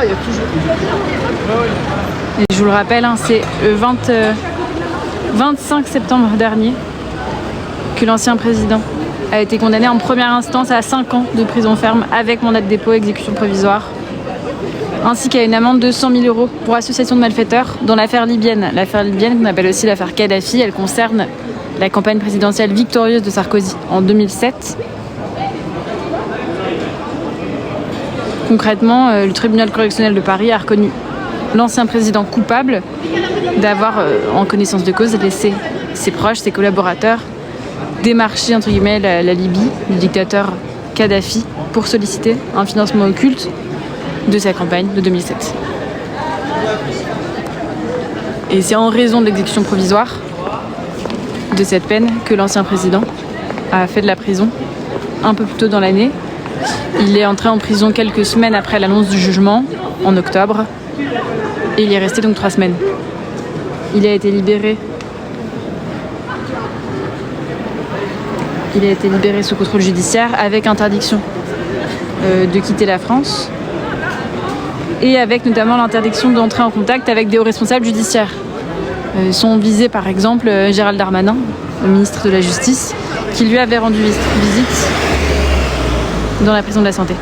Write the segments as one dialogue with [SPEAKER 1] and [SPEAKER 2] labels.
[SPEAKER 1] il y a toujours.
[SPEAKER 2] Et je vous le rappelle, hein, c'est le 25 septembre dernier que l'ancien président a été condamné en première instance à 5 ans de prison ferme avec mandat de dépôt et exécution provisoire, ainsi qu'à une amende de 100 000 € pour association de malfaiteurs dans l'affaire libyenne. L'affaire libyenne, qu'on appelle aussi l'affaire Kadhafi, elle concerne la campagne présidentielle victorieuse de Sarkozy en 2007. Concrètement, le tribunal correctionnel de Paris a reconnu l'ancien président coupable d'avoir, en connaissance de cause, laissé ses proches, ses collaborateurs, démarcher entre guillemets la Libye, le dictateur Kadhafi, pour solliciter un financement occulte de sa campagne de 2007. Et c'est en raison de l'exécution provisoire de cette peine que l'ancien président a fait de la prison un peu plus tôt dans l'année. Il est entré en prison quelques semaines après l'annonce du jugement, en octobre, et il y est resté donc 3 semaines. Il a été libéré. Il a été libéré sous contrôle judiciaire avec interdiction de quitter la France et avec notamment l'interdiction d'entrer en contact avec des hauts responsables judiciaires. Sont visés par exemple Gérald Darmanin, le ministre de la Justice, qui lui avait rendu visite dans la prison de la Santé.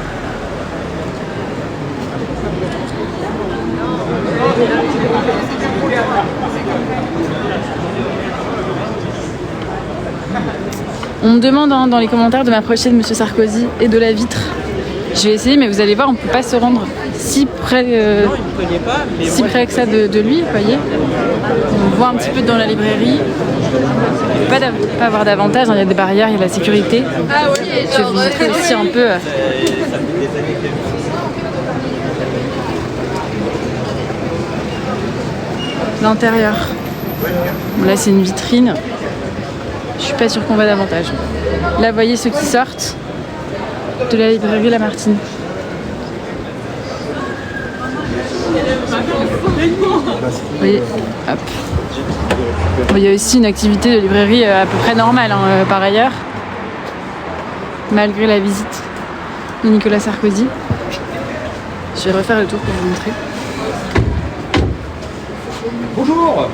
[SPEAKER 2] On me demande dans les commentaires de m'approcher de M. Sarkozy et de la vitre. Je vais essayer, mais vous allez voir, on ne peut pas se rendre si près que ça de lui, vous voyez. On voit un petit peu dans la librairie. Il ne peut pas avoir d'avantage, hein. Il y a des barrières, il y a la sécurité. Je vais visiter aussi un peu l'intérieur. Bon, là, c'est une vitrine. Je suis pas sûre qu'on va davantage. Là, vous voyez ceux qui sortent de la librairie Lamartine. Vous voyez, hop. Bon, il y a aussi une activité de librairie à peu près normale, hein, par ailleurs, malgré la visite de Nicolas Sarkozy. Je vais refaire le tour pour vous montrer.
[SPEAKER 1] Bonjour.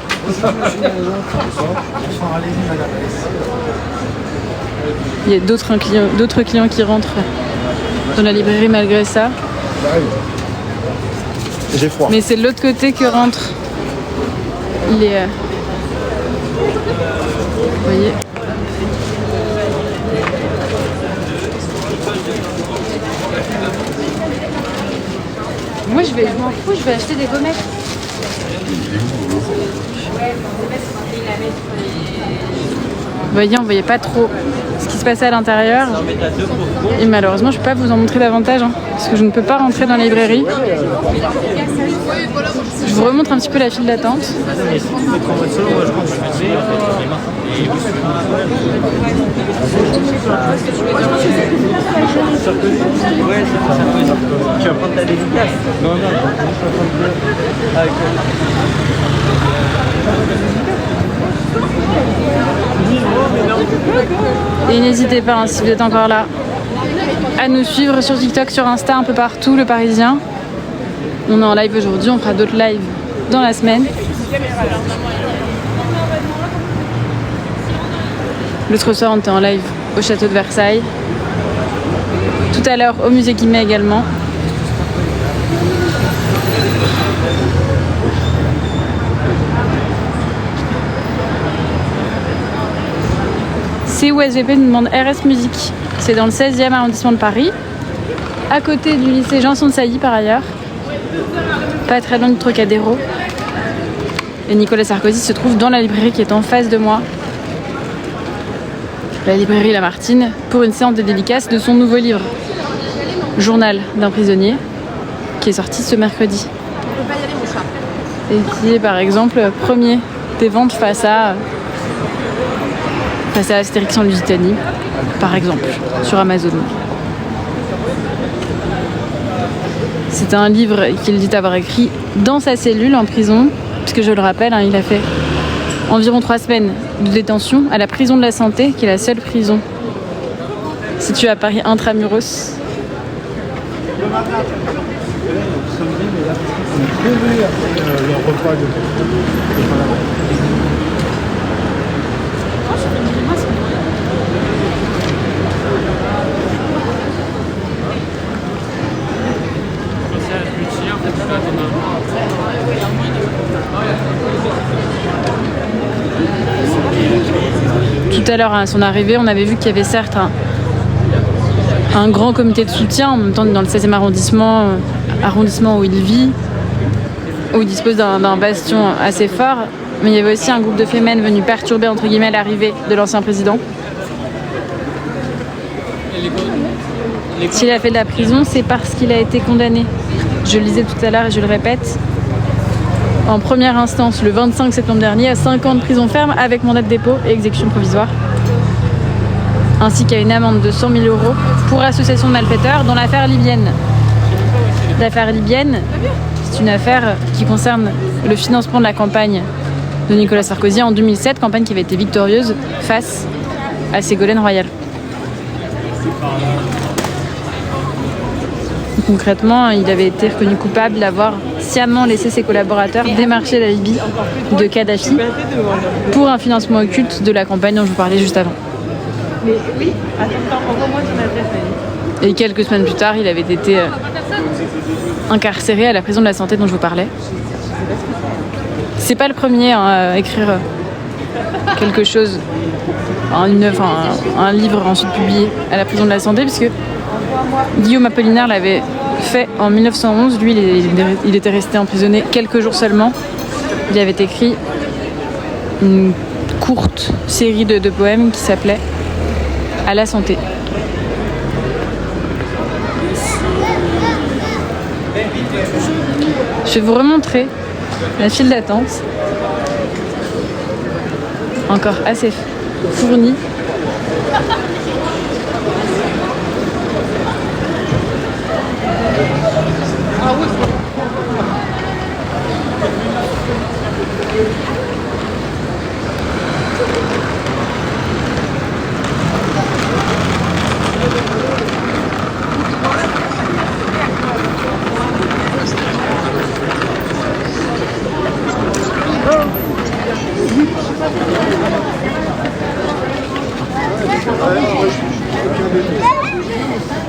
[SPEAKER 2] Il y a d'autres clients qui rentrent dans la librairie malgré ça.
[SPEAKER 1] J'ai froid.
[SPEAKER 2] Mais c'est de l'autre côté que rentrent les... Vous voyez. Moi je m'en fous, je vais acheter des gommettes. Vous voyez, on ne voyait pas trop ce qui se passait à l'intérieur. Et malheureusement, je ne peux pas vous en montrer davantage, hein, parce que je ne peux pas rentrer dans la librairie. Je vous remontre un petit peu la file d'attente.
[SPEAKER 3] Tu vas prendre ta dédicace? Non, non,
[SPEAKER 2] Et n'hésitez pas, hein, si vous êtes encore là, à nous suivre sur TikTok, sur Insta, un peu partout, Le Parisien. On est en live aujourd'hui, on fera d'autres lives dans la semaine. L'autre soir, on était en live au château de Versailles. Tout à l'heure, au musée Guimet également. COSVP nous demande RS Musique. C'est dans le 16e arrondissement de Paris, à côté du lycée Janson de Sailly par ailleurs, pas très loin du Trocadéro. Et Nicolas Sarkozy se trouve dans la librairie qui est en face de moi, la librairie Lamartine, pour une séance de dédicace de son nouveau livre, Journal d'un prisonnier, qui est sorti ce mercredi. Et qui est par exemple premier des ventes face à Astérix en Lusitanie, par exemple, sur Amazon. C'est un livre qu'il dit avoir écrit dans sa cellule en prison, puisque je le rappelle, hein, il a fait environ 3 semaines de détention à la prison de la Santé, qui est la seule prison située à Paris intramuros.
[SPEAKER 1] Désolé après leur repas de
[SPEAKER 2] Tout à l'heure, à son arrivée, on avait vu qu'il y avait certes un grand comité de soutien, en même temps dans le 16e arrondissement où il vit, où il dispose d'un bastion assez fort, mais il y avait aussi un groupe de fémènes venus perturber entre guillemets l'arrivée de l'ancien président. S'il a fait de la prison, c'est parce qu'il a été condamné. Je le disais tout à l'heure et je le répète, en première instance le 25 septembre dernier à 5 ans de prison ferme avec mandat de dépôt et exécution provisoire, ainsi qu'à une amende de 100 000 € pour association de malfaiteurs dans l'affaire libyenne. L'affaire libyenne, c'est une affaire qui concerne le financement de la campagne de Nicolas Sarkozy en 2007, campagne qui avait été victorieuse face à Ségolène Royal. Concrètement, il avait été reconnu coupable d'avoir sciemment laissé ses collaborateurs démarcher la Libye de Kadhafi pour un financement occulte de la campagne dont je vous parlais juste avant.
[SPEAKER 3] Mais oui, attends, envoie-moi ton adresse.
[SPEAKER 2] Et quelques semaines plus tard, il avait été incarcéré à la prison de la Santé dont je vous parlais. C'est pas le premier à écrire quelque chose, un livre ensuite publié à la prison de la Santé, puisque Guillaume Apollinaire l'avait fait en 1911. Lui, il était resté emprisonné quelques jours seulement. Il avait écrit une courte série de poèmes qui s'appelait « À la santé ». Je vais vous remontrer la file d'attente, encore assez fournie.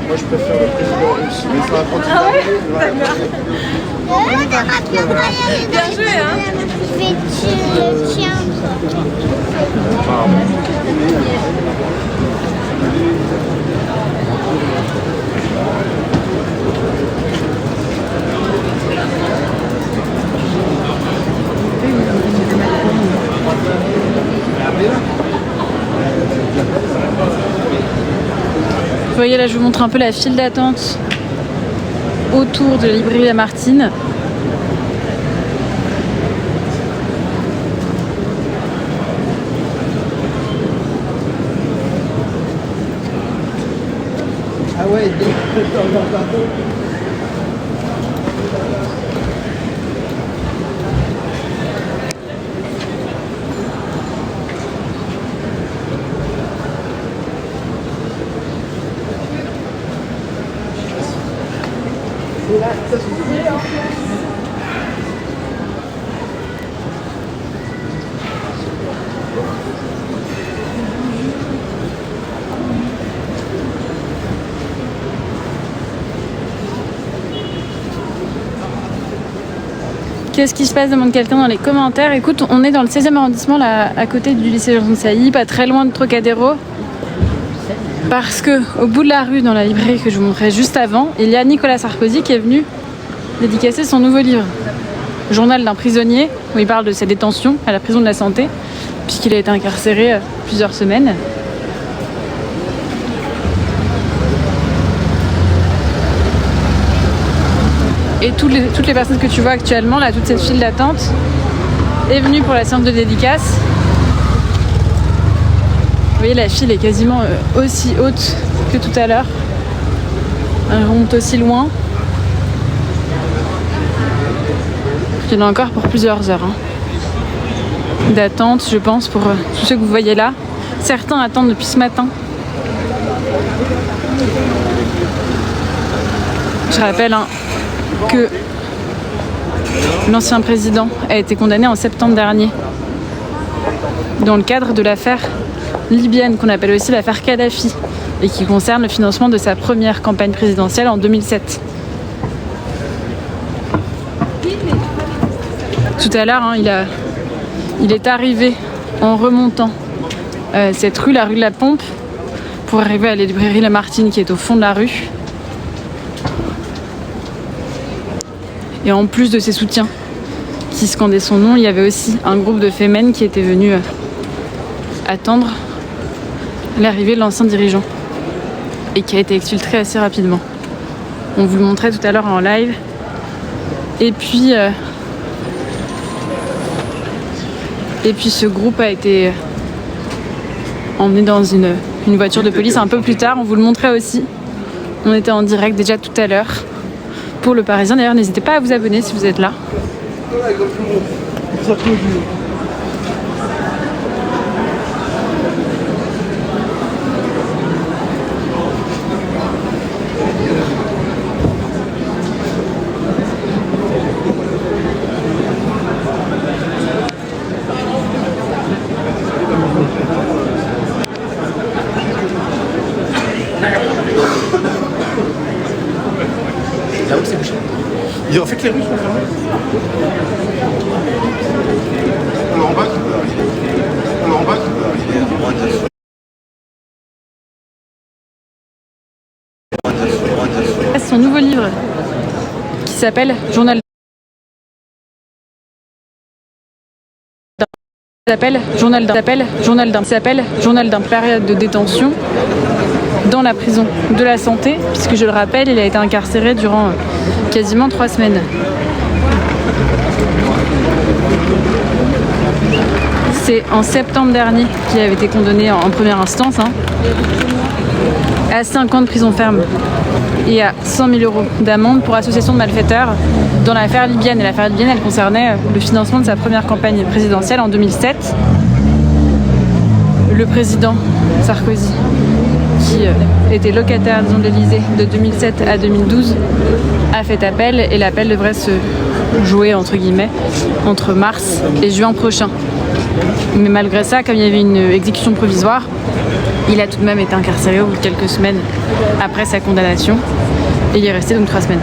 [SPEAKER 1] Moi je préfère le président russe, mais ça va continuer.
[SPEAKER 3] Ah ouais, d'accord.
[SPEAKER 4] Bien joué, hein. Je vais tuer le chien.
[SPEAKER 2] Vous voyez là, je vous montre un peu la file d'attente autour de la librairie Lamartine.
[SPEAKER 3] Ah ouais,
[SPEAKER 2] Qu'est-ce qui se passe, demande quelqu'un dans les commentaires. Écoute, on est dans le 16e arrondissement, là, à côté du lycée Jean Sailly, pas très loin de Trocadéro. Parce que au bout de la rue, dans la librairie que je vous montrais juste avant, il y a Nicolas Sarkozy qui est venu dédicacer son nouveau livre, Journal d'un prisonnier, où il parle de sa détention à la prison de la Santé, puisqu'il a été incarcéré plusieurs semaines. Et toutes les personnes que tu vois actuellement, là, toute cette file d'attente, est venue pour la séance de dédicace. Vous voyez, la file est quasiment aussi haute que tout à l'heure. Elle remonte aussi loin. Il y en a encore pour plusieurs heures d'attente, je pense, pour tous ceux que vous voyez là. Certains attendent depuis ce matin. Je rappelle, que l'ancien président a été condamné en septembre dernier dans le cadre de l'affaire libyenne qu'on appelle aussi l'affaire Kadhafi et qui concerne le financement de sa première campagne présidentielle en 2007. Tout à l'heure, il est arrivé en remontant cette rue, la rue de la Pompe, pour arriver à la librairie Lamartine qui est au fond de la rue. Et en plus de ses soutiens qui scandaient son nom, il y avait aussi un groupe de Femen qui était venu attendre l'arrivée de l'ancien dirigeant et qui a été exfiltré assez rapidement. On vous le montrait tout à l'heure en live. Et puis ce groupe a été emmené dans une voiture de police un peu plus tard. On vous le montrait aussi. On était en direct déjà tout à l'heure pour le Parisien. D'ailleurs, n'hésitez pas à vous abonner si vous êtes là.
[SPEAKER 1] En fait, les rues sont fermées. Alors en bas,
[SPEAKER 2] Son nouveau livre qui s'appelle Journal d'un période de détention dans la prison de la Santé, puisque je le rappelle, il a été incarcéré durant quasiment 3 semaines. C'est en septembre dernier qu'il avait été condamné en première instance à 5 ans de prison ferme et à 100 000 € d'amende pour association de malfaiteurs dans l'affaire libyenne. Et l'affaire libyenne, elle concernait le financement de sa première campagne présidentielle en 2007. Le président Sarkozy, qui était locataire de l'Élysée de 2007 à 2012, a fait appel et l'appel devrait se jouer entre guillemets entre mars et juin prochain. Mais malgré ça, comme il y avait une exécution provisoire, il a tout de même été incarcéré au bout de quelques semaines après sa condamnation et il est resté donc 3 semaines.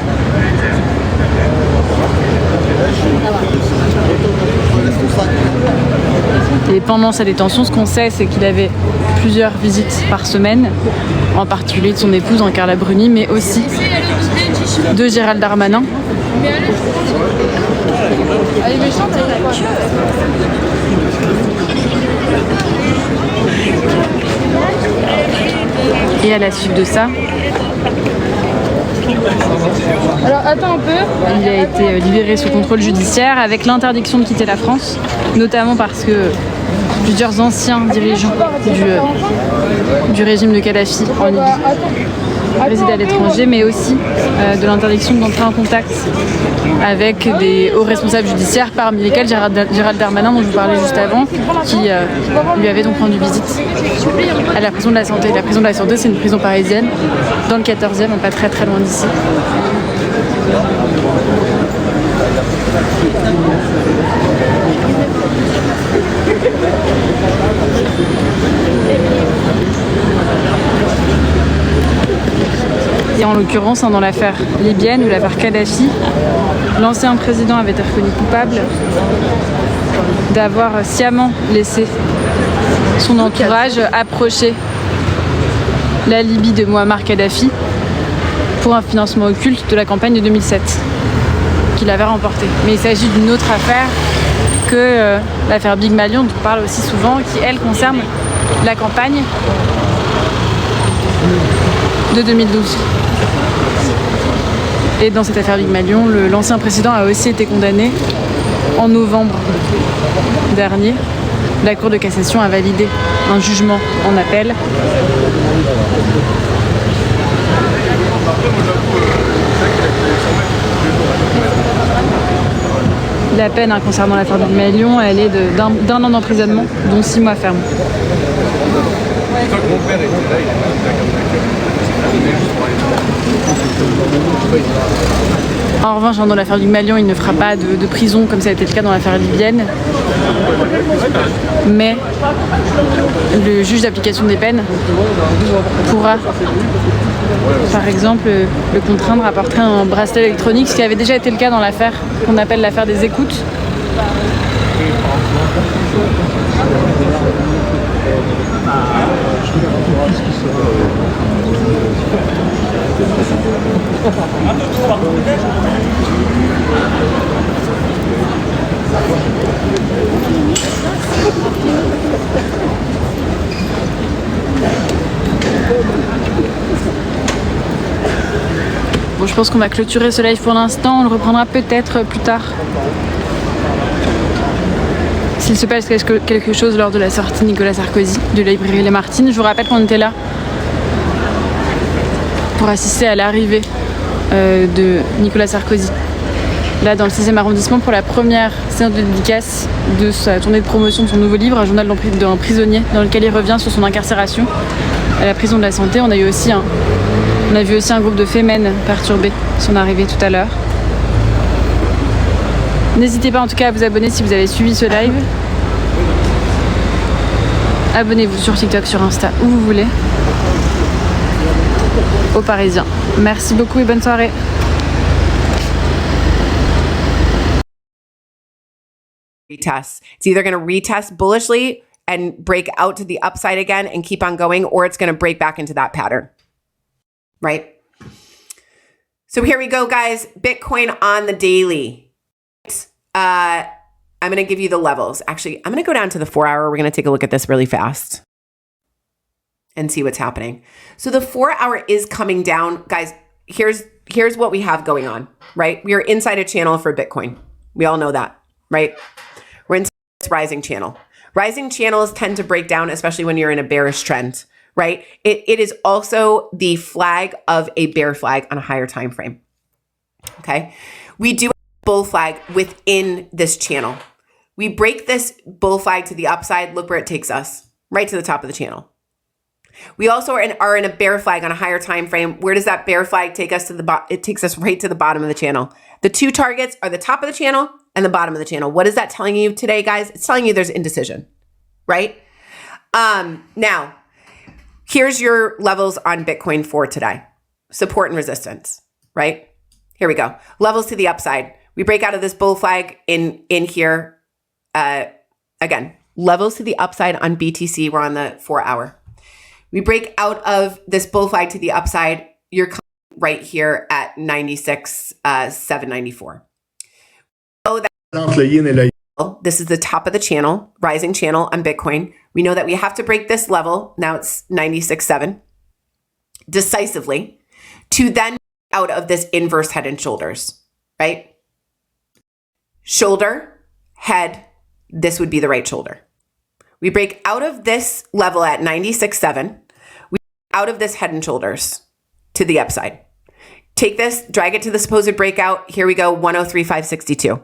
[SPEAKER 2] Et pendant sa détention, ce qu'on sait, c'est qu'il avait plusieurs visites par semaine, en particulier de son épouse, Carla Bruni, mais aussi de Gérald Darmanin. Et à la suite de ça, alors attends un peu. Il a été libéré sous contrôle judiciaire avec l'interdiction de quitter la France, notamment parce que plusieurs anciens dirigeants du régime de Kadhafi en Libye résident à l'étranger, mais aussi de l'interdiction d'entrer en contact avec des hauts responsables judiciaires, parmi lesquels Gérald Darmanin, dont je vous parlais juste avant, qui lui avait donc rendu visite à la prison de la Santé. La prison de la Santé, c'est une prison parisienne, dans le 14e, pas très très loin d'ici. Et en l'occurrence, dans l'affaire libyenne ou l'affaire Kadhafi, l'ancien président avait été reconnu coupable d'avoir sciemment laissé son entourage approcher la Libye de Mouammar Kadhafi pour un financement occulte de la campagne de 2007 qu'il avait remporté. Mais il s'agit d'une autre affaire que l'affaire Big Malion, dont on parle aussi souvent, qui elle concerne la campagne de 2012. Et dans cette affaire Big Malion, l'ancien président a aussi été condamné en novembre dernier. La Cour de cassation a validé un jugement en appel. La peine concernant l'affaire Big Malion, elle est d'un an d'emprisonnement, dont 6 mois ferme.
[SPEAKER 1] mon père était là, il était là comme ça.
[SPEAKER 2] En revanche, dans l'affaire du Malian, il ne fera pas de prison comme ça a été le cas dans l'affaire libyenne. Mais le juge d'application des peines pourra, par exemple, le contraindre à porter un bracelet électronique, ce qui avait déjà été le cas dans l'affaire qu'on appelle l'affaire des écoutes. Bon, je pense qu'on va clôturer ce live pour l'instant, on le reprendra peut-être plus tard. S'il se passe quelque chose lors de la sortie Nicolas Sarkozy de la librairie Lamartine, je vous rappelle qu'on était là pour assister à l'arrivée de Nicolas Sarkozy. Là, dans le 16e arrondissement, pour la première séance de dédicace de sa tournée de promotion de son nouveau livre, Un journal d'un prisonnier, dans lequel il revient sur son incarcération à la prison de la Santé. On a vu aussi un groupe de Femen perturbé son arrivée tout à l'heure. N'hésitez pas en tout cas à vous abonner si vous avez suivi ce live. Abonnez-vous sur TikTok, sur Insta, où vous voulez. Aux Parisiens. Merci beaucoup et bonne soirée.
[SPEAKER 5] Retest. It's either going to retest bullishly and break out to the upside again and keep on going, or it's going to break back into that pattern. Right? So here we go, guys. Bitcoin on the daily. I'm going to give you the levels. Actually, I'm going to go down to the 4 hour. We're going to take a look at this really fast and see what's happening. So the 4 hour is coming down. Guys, here's what we have going on, right? We are inside a channel for Bitcoin. We all know that, right? We're inside this rising channel. Rising channels tend to break down, especially when you're in a bearish trend, right? It is also the flag of a bear flag on a higher time frame. Okay? We do have a bull flag within this channel. We break this bull flag to the upside. Look where it takes us, right to the top of the channel. We also are in a bear flag on a higher time frame. Where does that bear flag take us to the bottom? It takes us right to the bottom of the channel. The two targets are the top of the channel and the bottom of the channel. What is that telling you today, guys? It's telling you there's indecision, right? Now, here's your levels on Bitcoin for today. Support and resistance, right? Here we go. Levels to the upside. We break out of this bull flag in here. Again, levels to the upside on BTC. We're on the 4 hour. We break out of this bull flag to the upside. You're right here at 96,794. Oh, this is the top of the channel, rising channel on Bitcoin. We know that we have to break this level. Now it's 96.7 decisively to then out of this inverse head and shoulders, right? Shoulder, head, this would be the right shoulder. We break out of this level at 96.7. We out of this head and shoulders to the upside. Take this, drag it to the supposed breakout. Here we go, 103.562.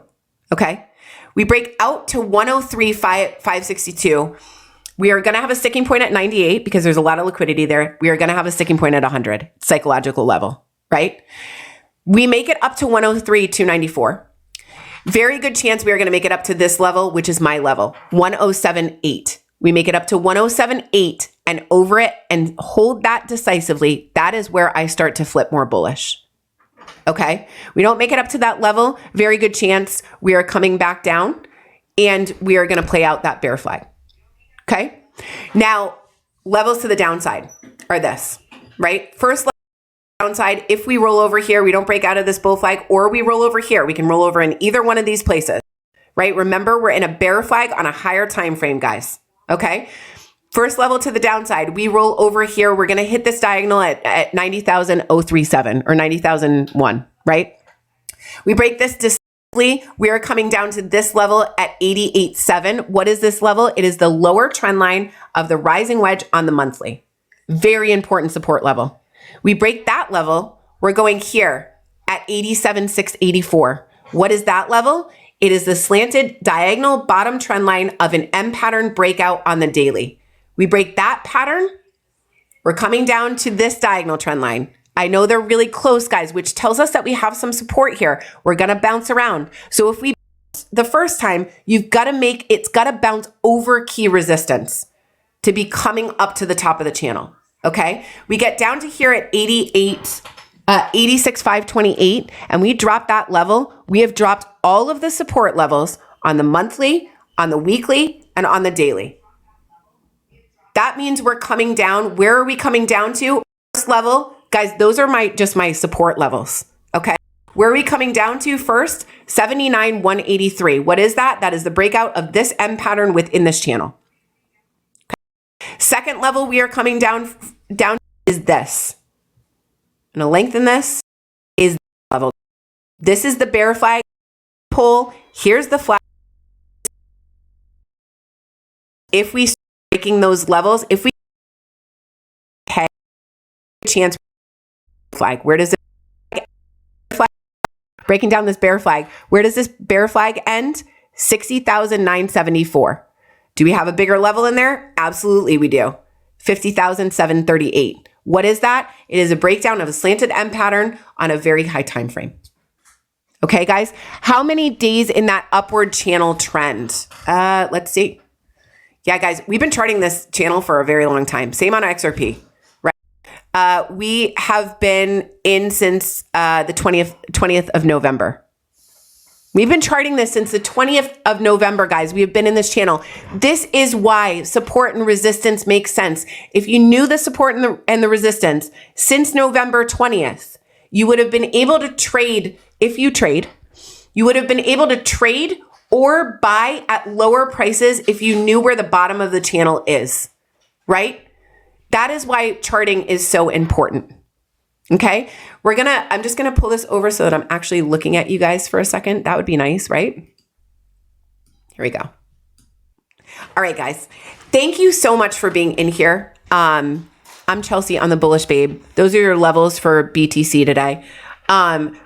[SPEAKER 5] Okay? We break out to 103.562. We are going to have a sticking point at 98 because there's a lot of liquidity there. We are going to have a sticking point at 100, psychological level, right? We make it up to 103.294. Very good chance we are going to make it up to this level, which is my level, 107.8. We make it up to 107.8 and over it and hold that decisively. That is where I start to flip more bullish. Okay? We don't make it up to that level. Very good chance we are coming back down and we are going to play out that bear flag. Okay? Now, levels to the downside are this, right? First level downside, if we roll over here, we don't break out of this bull flag, or we roll over here. We can roll over in either one of these places, right? Remember, we're in a bear flag on a higher time frame, guys. Okay? First level to the downside, we roll over here. We're going to hit this diagonal at 90,037 or 90,001, right? We break this decisively. We are coming down to this level at 88.7. What is this level? It is the lower trend line of the rising wedge on the monthly. Very important support level. We break that level. We're going here at 87,684. What is that level? It is the slanted diagonal bottom trend line of an M pattern breakout on the daily. We break that pattern We're coming down to this diagonal trend line. I know they're really close, guys, which tells us that we have some support here. We're going to bounce around. So if we bounce the first time, you've got to it's got to bounce over key resistance to be coming up to the top of the channel. Okay. We get down to here at 86,528, and we drop that level. We have dropped all of the support levels on the monthly, on the weekly, and on the daily. That means we're coming down. Where are we coming down to? First level, guys, those are just my support levels. Okay. Where are we coming down to first? 79,183. What is that? That is the breakout of this M pattern within this channel. Okay. Second level we are coming down is this. And to lengthen this is level. This is the bear flag pull. Here's the flag. If we start breaking those levels, if we have a chance flag, where does it flag? Breaking down this bear flag, where does this bear flag end? 60,974. Do we have a bigger level in there? Absolutely we do. 50,738. What is that? It is a breakdown of a slanted M pattern on a very high time frame. Okay, guys, how many days in that upward channel trend? Let's see. Yeah, guys, we've been charting this channel for a very long time. Same on XRP, right? We have been in since the 20th of November. We've been charting this since the 20th of November, guys. We have been in this channel. This is why support and resistance makes sense. If you knew the support and the resistance since November 20th, you would have been able to trade. If you trade, you would have been able to trade or buy at lower prices if you knew where the bottom of the channel is, right? That is why charting is so important. Okay, I'm just gonna pull this over so that I'm actually looking at you guys for a second. That would be nice, right? Here we go. All right, guys, thank you so much for being in here. I'm Chelsea on the Bullish Babe. Those are your levels for BTC today.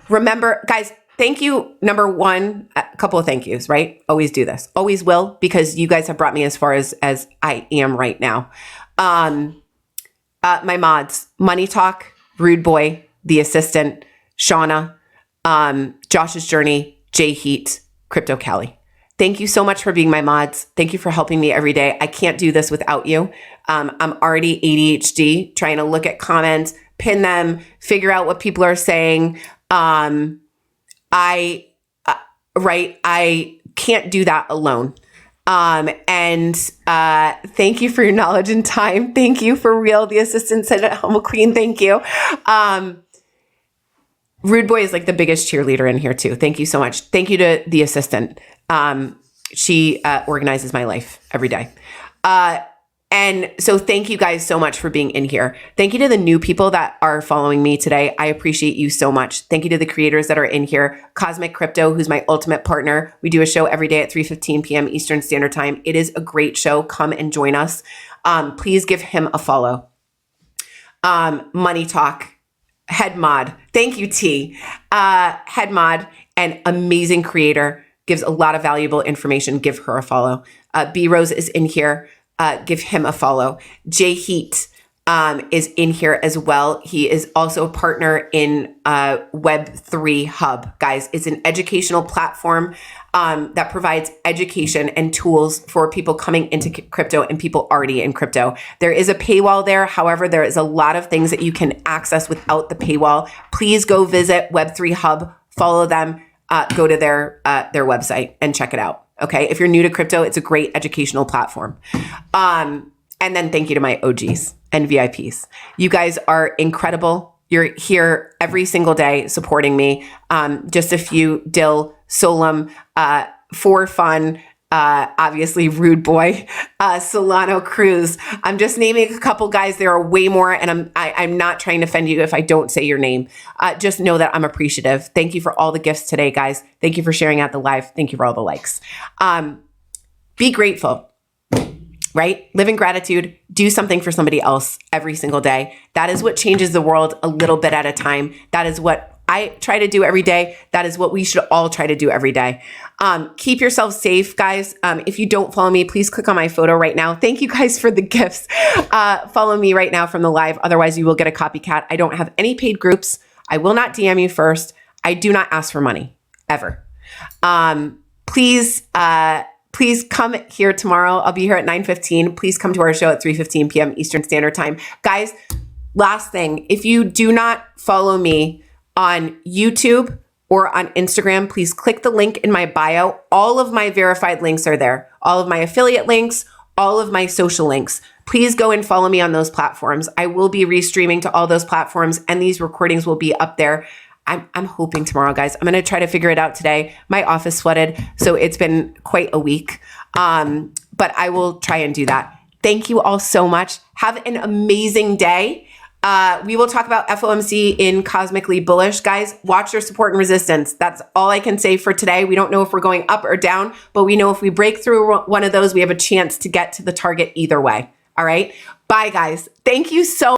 [SPEAKER 5] Remember, guys, thank you. Number one, a couple of thank yous, right? Always do this. Always will, because you guys have brought me as far as I am right now. My mods, Money Talk, Rude Boy, The Assistant, Shauna, Josh's Journey, Jay Heat, Crypto Cali. Thank you so much for being my mods. Thank you for helping me every day. I can't do this without you. I'm already ADHD, trying to look at comments, pin them, figure out what people are saying. I can't do that alone. And thank you for your knowledge and time. Thank you for real. The Assistant said, Humble Queen, thank you. Rude Boy is like the biggest cheerleader in here too. Thank you so much. Thank you to The Assistant. She organizes my life every day. And so thank you guys so much for being in here. Thank you to the new people that are following me today. I appreciate you so much. Thank you to the creators that are in here. Cosmic Crypto, who's my ultimate partner. We do a show every day at 3:15 p.m. Eastern Standard Time. It is a great show. Come and join us. Please give him a follow. Money Talk, Head Mod. Thank you, T. Head Mod, an amazing creator, gives a lot of valuable information. Give her a follow. B Rose is in here. Give him a follow. Jay Heat is in here as well. He is also a partner in Web3 Hub. Guys, it's an educational platform that provides education and tools for people coming into crypto and people already in crypto. There is a paywall there. However, there is a lot of things that you can access without the paywall. Please go visit Web3 Hub, follow them, go to their website and check it out. Okay. If you're new to crypto, it's a great educational platform. And then thank you to my OGs and VIPs. You guys are incredible. You're here every single day supporting me. Just a few: Dill, Solum, For Fun, obviously Rude Boy, Solano Cruz. I'm just naming a couple guys. There are way more, and I'm not trying to offend you if I don't say your name. Just know that I'm appreciative. Thank you for all the gifts today, guys. Thank you for sharing out the live. Thank you for all the likes. Be grateful, right? Live in gratitude. Do something for somebody else every single day. That is what changes the world a little bit at a time. That is what I try to do every day. That is what we should all try to do every day. Keep yourselves safe, guys. If you don't follow me, please click on my photo right now. Thank you guys for the gifts. Follow me right now from the live. Otherwise, you will get a copycat. I don't have any paid groups. I will not DM you first. I do not ask for money, ever. Please come here tomorrow. I'll be here at 9:15. Please come to our show at 3:15 p.m. Eastern Standard Time. Guys, last thing, if you do not follow me on YouTube or on Instagram, please click the link in my bio. All of my verified links are there. All of my affiliate links, all of my social links. Please go and follow me on those platforms. I will be restreaming to all those platforms, and these recordings will be up there. I'm hoping tomorrow, guys. I'm going to try to figure it out today. My office flooded, so it's been quite a week. But I will try and do that. Thank you all so much. Have an amazing day. We will talk about FOMC in Cosmically Bullish. Guys, watch your support and resistance. That's all I can say for today. We don't know if we're going up or down, but we know if we break through one of those, we have a chance to get to the target either way. All right? Bye, guys. Thank you so